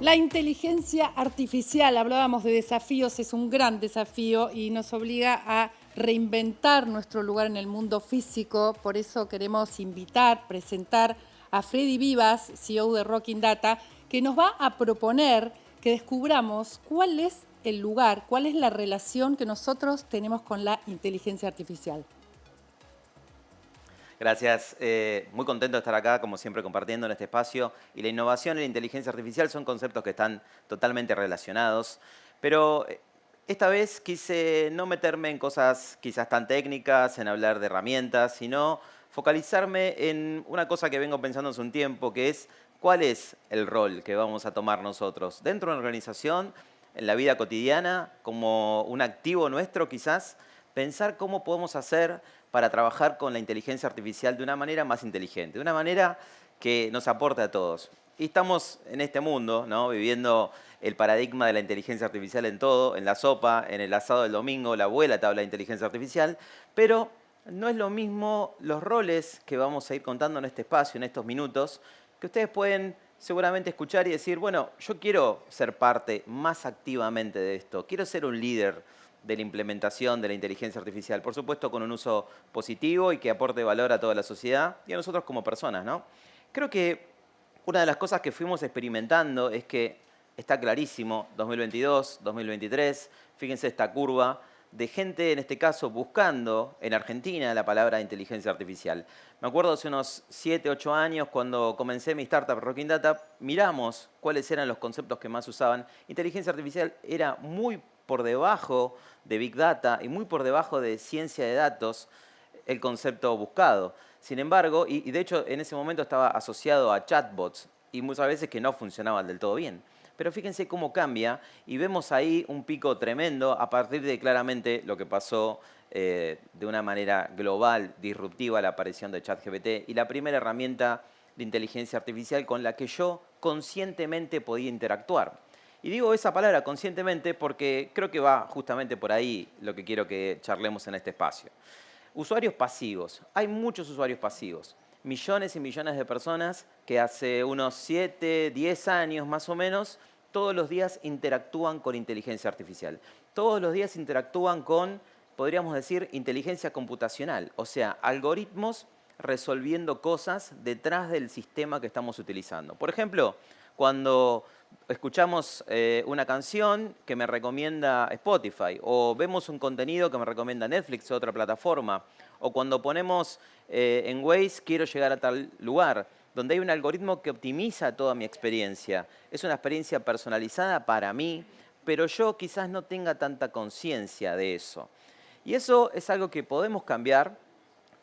La inteligencia artificial, hablábamos de desafíos, es un gran desafío y nos obliga a reinventar nuestro lugar en el mundo físico. Por eso queremos presentar a Freddy Vivas, CEO de Rocking Data, que nos va a proponer que descubramos cuál es el lugar, cuál es la relación que nosotros tenemos con la inteligencia artificial. Gracias, muy contento de estar acá, como siempre, compartiendo en este espacio. Y la innovación y la inteligencia artificial son conceptos que están totalmente relacionados. Pero esta vez quise no meterme en cosas quizás tan técnicas, en hablar de herramientas, sino focalizarme en una cosa que vengo pensando hace un tiempo, que es cuál es el rol que vamos a tomar nosotros dentro de una organización, en la vida cotidiana, como un activo nuestro quizás, pensar cómo podemos hacer para trabajar con la inteligencia artificial de una manera más inteligente, de una manera que nos aporte a todos. Y estamos en este mundo, ¿no?, viviendo el paradigma de la inteligencia artificial en todo, en la sopa, en el asado del domingo, la abuela te habla de inteligencia artificial, pero no es lo mismo los roles que vamos a ir contando en este espacio, en estos minutos, que ustedes pueden seguramente escuchar y decir, bueno, yo quiero ser parte más activamente de esto, quiero ser un líder de la implementación de la inteligencia artificial, por supuesto con un uso positivo y que aporte valor a toda la sociedad y a nosotros como personas, ¿no? Creo que una de las cosas que fuimos experimentando es que está clarísimo, 2022, 2023, fíjense esta curva de gente, en este caso, buscando en Argentina la palabra inteligencia artificial. Me acuerdo hace unos 7, 8 años, cuando comencé mi startup Rocking Data, miramos cuáles eran los conceptos que más usaban. Inteligencia artificial era muy por debajo de Big Data y muy por debajo de ciencia de datos el concepto buscado. Sin embargo, y de hecho en ese momento estaba asociado a chatbots y muchas veces que no funcionaban del todo bien. Pero fíjense cómo cambia y vemos ahí un pico tremendo a partir de claramente lo que pasó de una manera global, disruptiva, la aparición de ChatGPT y la primera herramienta de inteligencia artificial con la que yo conscientemente podía interactuar. Y digo esa palabra conscientemente porque creo que va justamente por ahí lo que quiero que charlemos en este espacio. Usuarios pasivos. Hay muchos usuarios pasivos. Millones y millones de personas que hace unos 7, 10 años más o menos, todos los días interactúan con inteligencia artificial. Todos los días interactúan con, podríamos decir, inteligencia computacional, o sea, algoritmos resolviendo cosas detrás del sistema que estamos utilizando. Por ejemplo, cuando escuchamos una canción que me recomienda Spotify, o vemos un contenido que me recomienda Netflix o otra plataforma, o cuando ponemos en Waze quiero llegar a tal lugar, donde hay un algoritmo que optimiza toda mi experiencia. Es una experiencia personalizada para mí, pero yo quizás no tenga tanta conciencia de eso. Y eso es algo que podemos cambiar.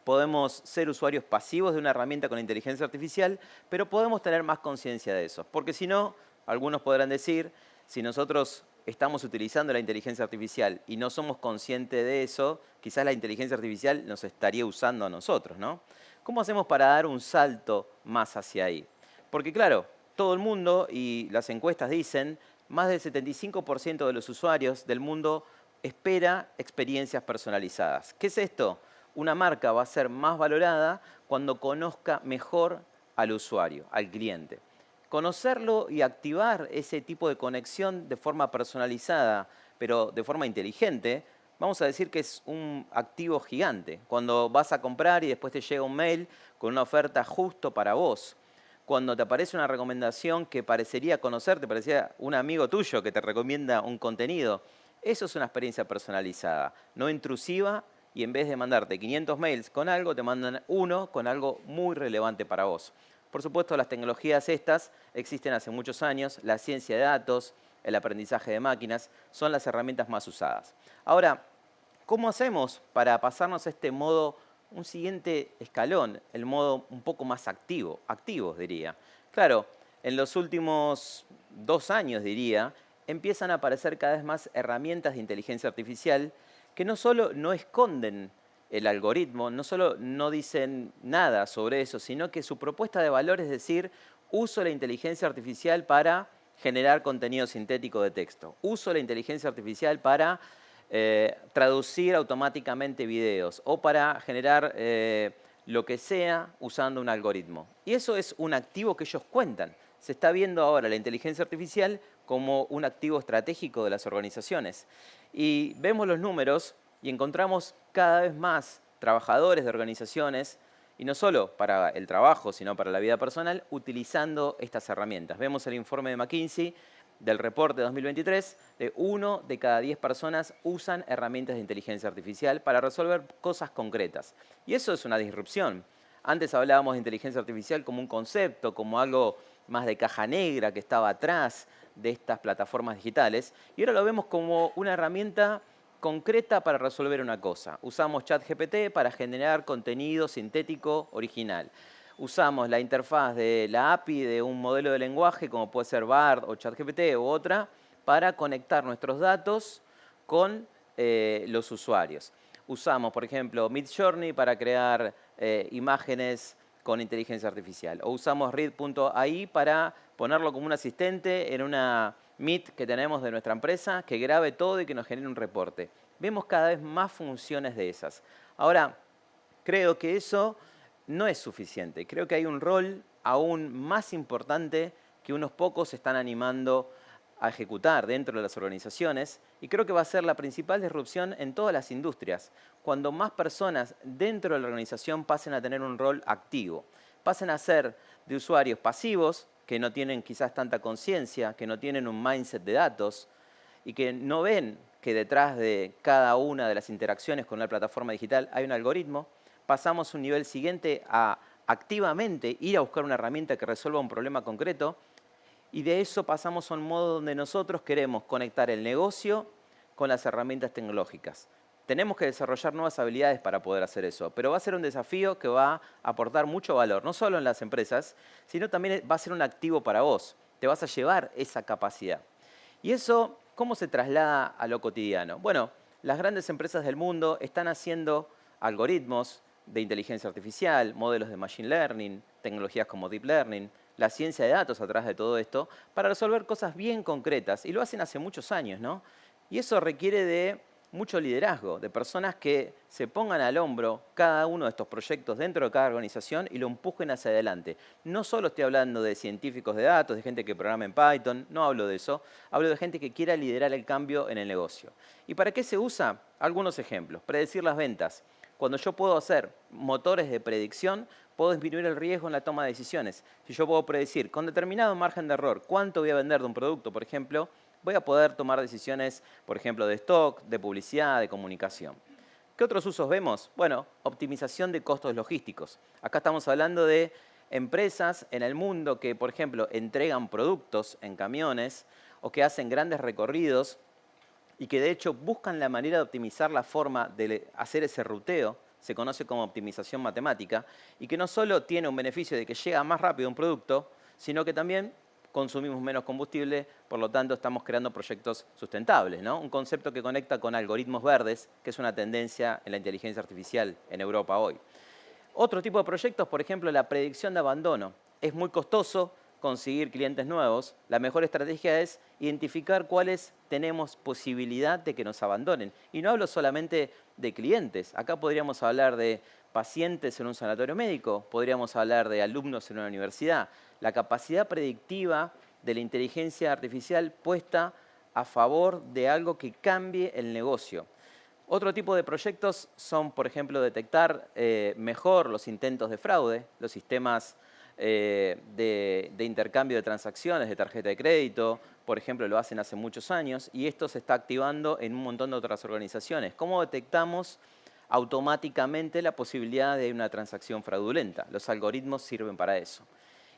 Podemos ser usuarios pasivos de una herramienta con inteligencia artificial, pero podemos tener más conciencia de eso. Porque si no, algunos podrán decir, si nosotros estamos utilizando la inteligencia artificial y no somos conscientes de eso, quizás la inteligencia artificial nos estaría usando a nosotros, ¿no? ¿Cómo hacemos para dar un salto más hacia ahí? Porque claro, todo el mundo, y las encuestas dicen, más del 75% de los usuarios del mundo espera experiencias personalizadas. ¿Qué es esto? Una marca va a ser más valorada cuando conozca mejor al usuario, al cliente. Conocerlo y activar ese tipo de conexión de forma personalizada, pero de forma inteligente, vamos a decir que es un activo gigante. Cuando vas a comprar y después te llega un mail con una oferta justo para vos. Cuando te aparece una recomendación que parecería conocerte, parecía un amigo tuyo que te recomienda un contenido. Eso es una experiencia personalizada, no intrusiva, y en vez de mandarte 500 mails con algo, te mandan uno con algo muy relevante para vos. Por supuesto, las tecnologías estas existen hace muchos años, la ciencia de datos, el aprendizaje de máquinas, son las herramientas más usadas. Ahora, ¿cómo hacemos para pasarnos a este modo, un siguiente escalón, el modo un poco más activos diría? Claro, en los últimos 2 años diría, empiezan a aparecer cada vez más herramientas de inteligencia artificial que no solo no esconden el algoritmo, no solo no dicen nada sobre eso, sino que su propuesta de valor es decir, uso la inteligencia artificial para generar contenido sintético de texto, uso la inteligencia artificial para traducir automáticamente videos o para generar lo que sea usando un algoritmo. Y eso es un activo que ellos cuentan. se está viendo ahora la inteligencia artificial como un activo estratégico de las organizaciones. Y vemos los números y encontramos cada vez más trabajadores de organizaciones, y no solo para el trabajo, sino para la vida personal, utilizando estas herramientas. Vemos el informe de McKinsey del reporte de 2023, de 1 de cada 10 personas usan herramientas de inteligencia artificial para resolver cosas concretas. Y eso es una disrupción. Antes hablábamos de inteligencia artificial como un concepto, como algo más de caja negra que estaba atrás de estas plataformas digitales, y ahora lo vemos como una herramienta concreta para resolver una cosa. Usamos ChatGPT para generar contenido sintético original. Usamos la interfaz de la API de un modelo de lenguaje, como puede ser BARD o ChatGPT u otra, para conectar nuestros datos con los usuarios. Usamos, por ejemplo, Midjourney para crear imágenes con inteligencia artificial. O usamos Read.ai para ponerlo como un asistente en una Meet que tenemos de nuestra empresa, que grabe todo y que nos genere un reporte. Vemos cada vez más funciones de esas. Ahora, creo que eso no es suficiente. Creo que hay un rol aún más importante que unos pocos se están animando a ejecutar dentro de las organizaciones, y creo que va a ser la principal disrupción en todas las industrias, cuando más personas dentro de la organización pasen a tener un rol activo, pasen a ser de usuarios pasivos, que no tienen quizás tanta conciencia, que no tienen un mindset de datos y que no ven que detrás de cada una de las interacciones con una plataforma digital hay un algoritmo. Pasamos a un nivel siguiente a activamente ir a buscar una herramienta que resuelva un problema concreto, y de eso pasamos a un modo donde nosotros queremos conectar el negocio con las herramientas tecnológicas. Tenemos que desarrollar nuevas habilidades para poder hacer eso, pero va a ser un desafío que va a aportar mucho valor, no solo en las empresas, sino también va a ser un activo para vos. Te vas a llevar esa capacidad. Y eso, ¿cómo se traslada a lo cotidiano? Bueno, las grandes empresas del mundo están haciendo algoritmos de inteligencia artificial, modelos de machine learning, tecnologías como deep learning, la ciencia de datos atrás de todo esto, para resolver cosas bien concretas. Y lo hacen hace muchos años, ¿no? Y eso requiere de mucho liderazgo, de personas que se pongan al hombro cada uno de estos proyectos dentro de cada organización y lo empujen hacia adelante. No solo estoy hablando de científicos de datos, de gente que programa en Python, no hablo de eso, hablo de gente que quiera liderar el cambio en el negocio. ¿Y para qué se usa? Algunos ejemplos. Predecir las ventas. Cuando yo puedo hacer motores de predicción, puedo disminuir el riesgo en la toma de decisiones. Si yo puedo predecir con determinado margen de error cuánto voy a vender de un producto, por ejemplo, voy a poder tomar decisiones, por ejemplo, de stock, de publicidad, de comunicación. ¿Qué otros usos vemos? Bueno, optimización de costos logísticos. Acá estamos hablando de empresas en el mundo que, por ejemplo, entregan productos en camiones o que hacen grandes recorridos y que de hecho buscan la manera de optimizar la forma de hacer ese ruteo, se conoce como optimización matemática, y que no solo tiene un beneficio de que llega más rápido un producto, sino que también consumimos menos combustible, por lo tanto estamos creando proyectos sustentables, ¿no? Un concepto que conecta con algoritmos verdes, que es una tendencia en la inteligencia artificial en Europa hoy. Otro tipo de proyectos, por ejemplo, la predicción de abandono. Es muy costoso conseguir clientes nuevos. La mejor estrategia es identificar cuáles tenemos posibilidad de que nos abandonen. Y no hablo solamente de clientes. Acá podríamos hablar de pacientes en un sanatorio médico, podríamos hablar de alumnos en una universidad. La capacidad predictiva de la inteligencia artificial puesta a favor de algo que cambie el negocio. Otro tipo de proyectos son, por ejemplo, detectar mejor los intentos de fraude, los sistemas de intercambio de transacciones de tarjeta de crédito, por ejemplo, lo hacen hace muchos años, y esto se está activando en un montón de otras organizaciones. ¿Cómo detectamos automáticamente la posibilidad de una transacción fraudulenta? Los algoritmos sirven para eso.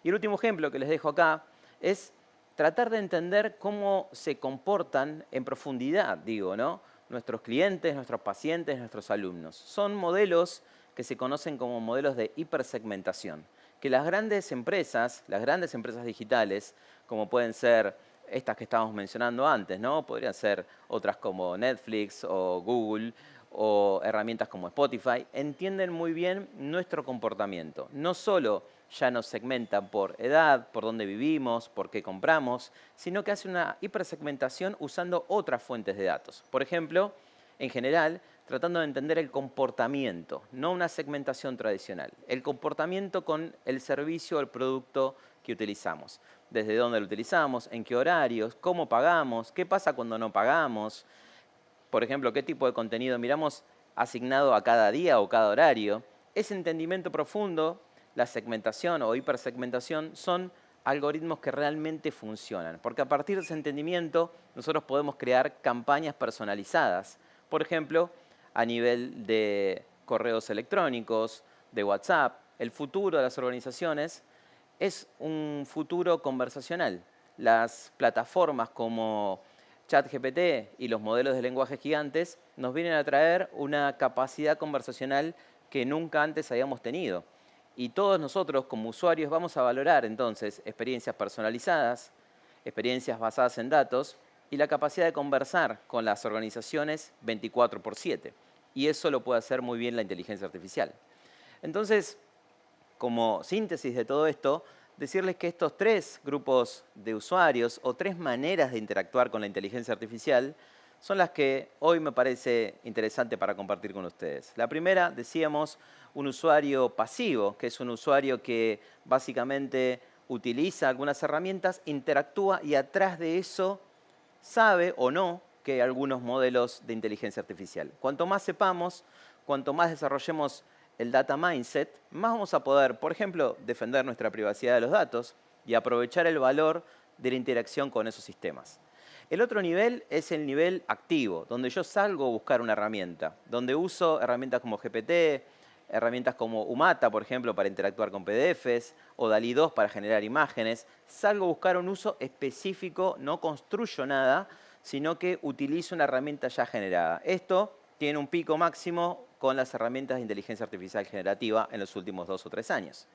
Y el último ejemplo que les dejo acá es tratar de entender cómo se comportan en profundidad, ¿no? Nuestros clientes, nuestros pacientes, nuestros alumnos. Son modelos que se conocen como modelos de hipersegmentación, que las grandes empresas digitales, como pueden ser estas que estábamos mencionando antes, ¿no? Podrían ser otras como Netflix o Google o herramientas como Spotify, entienden muy bien nuestro comportamiento. No solo ya nos segmentan por edad, por dónde vivimos, por qué compramos, sino que hace una hipersegmentación usando otras fuentes de datos. Por ejemplo, en general, tratando de entender el comportamiento, no una segmentación tradicional, el comportamiento con el servicio o el producto que utilizamos. desde dónde lo utilizamos, en qué horarios, cómo pagamos, qué pasa cuando no pagamos, por ejemplo, qué tipo de contenido miramos asignado a cada día o cada horario. Ese entendimiento profundo, la segmentación o hipersegmentación, son algoritmos que realmente funcionan, porque a partir de ese entendimiento nosotros podemos crear campañas personalizadas, por ejemplo, a nivel de correos electrónicos, de WhatsApp. El futuro de las organizaciones es un futuro conversacional. Las plataformas como ChatGPT y los modelos de lenguaje gigantes nos vienen a traer una capacidad conversacional que nunca antes habíamos tenido. Y todos nosotros como usuarios vamos a valorar entonces experiencias personalizadas, experiencias basadas en datos y la capacidad de conversar con las organizaciones 24/7. Y eso lo puede hacer muy bien la inteligencia artificial. Entonces, como síntesis de todo esto, decirles que estos 3 grupos de usuarios o 3 maneras de interactuar con la inteligencia artificial son las que hoy me parece interesante para compartir con ustedes. La primera, decíamos, un usuario pasivo, que es un usuario que básicamente utiliza algunas herramientas, interactúa y atrás de eso sabe o no que hay algunos modelos de inteligencia artificial. Cuanto más sepamos, cuanto más desarrollemos el data mindset, más vamos a poder, por ejemplo, defender nuestra privacidad de los datos y aprovechar el valor de la interacción con esos sistemas. El otro nivel es el nivel activo, donde yo salgo a buscar una herramienta, donde uso herramientas como GPT, herramientas como Umata, por ejemplo, para interactuar con PDFs, o DALL-E 2 para generar imágenes. Salgo a buscar un uso específico, no construyo nada, sino que utilizo una herramienta ya generada. Esto tiene un pico máximo con las herramientas de inteligencia artificial generativa en los últimos 2 o 3 años.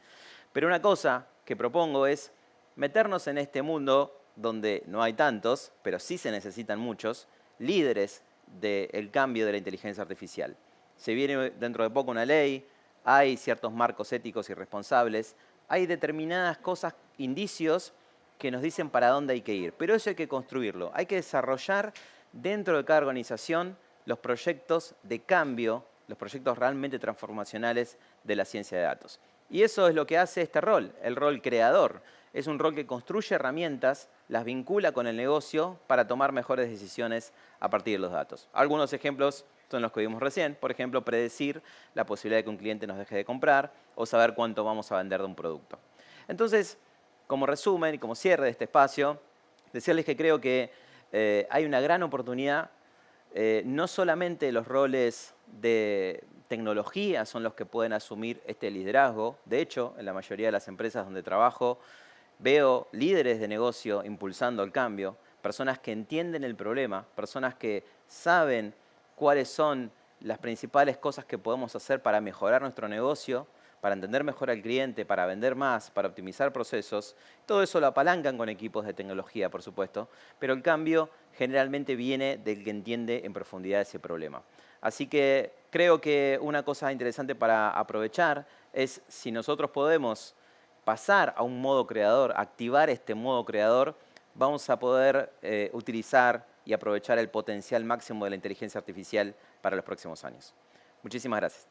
Pero una cosa que propongo es meternos en este mundo donde no hay tantos, pero sí se necesitan muchos, líderes del cambio de la inteligencia artificial. Se viene dentro de poco una ley, hay ciertos marcos éticos y responsables, hay determinadas cosas, indicios que nos dicen para dónde hay que ir. Pero eso hay que construirlo, hay que desarrollar dentro de cada organización los proyectos de cambio, los proyectos realmente transformacionales de la ciencia de datos. Y eso es lo que hace este rol, el rol creador. Es un rol que construye herramientas, las vincula con el negocio para tomar mejores decisiones a partir de los datos. Algunos ejemplos son los que vimos recién. Por ejemplo, predecir la posibilidad de que un cliente nos deje de comprar o saber cuánto vamos a vender de un producto. Entonces, como resumen y como cierre de este espacio, decirles que creo que hay una gran oportunidad. No solamente los roles de tecnología son los que pueden asumir este liderazgo. De hecho, en la mayoría de las empresas donde trabajo, veo líderes de negocio impulsando el cambio, personas que entienden el problema, personas que saben cuáles son las principales cosas que podemos hacer para mejorar nuestro negocio, para entender mejor al cliente, para vender más, para optimizar procesos. Todo eso lo apalancan con equipos de tecnología, por supuesto, pero el cambio generalmente viene del que entiende en profundidad ese problema. Así que creo que una cosa interesante para aprovechar es si nosotros podemos pasar a un modo creador, activar este modo creador, vamos a poder utilizar y aprovechar el potencial máximo de la inteligencia artificial para los próximos años. Muchísimas gracias.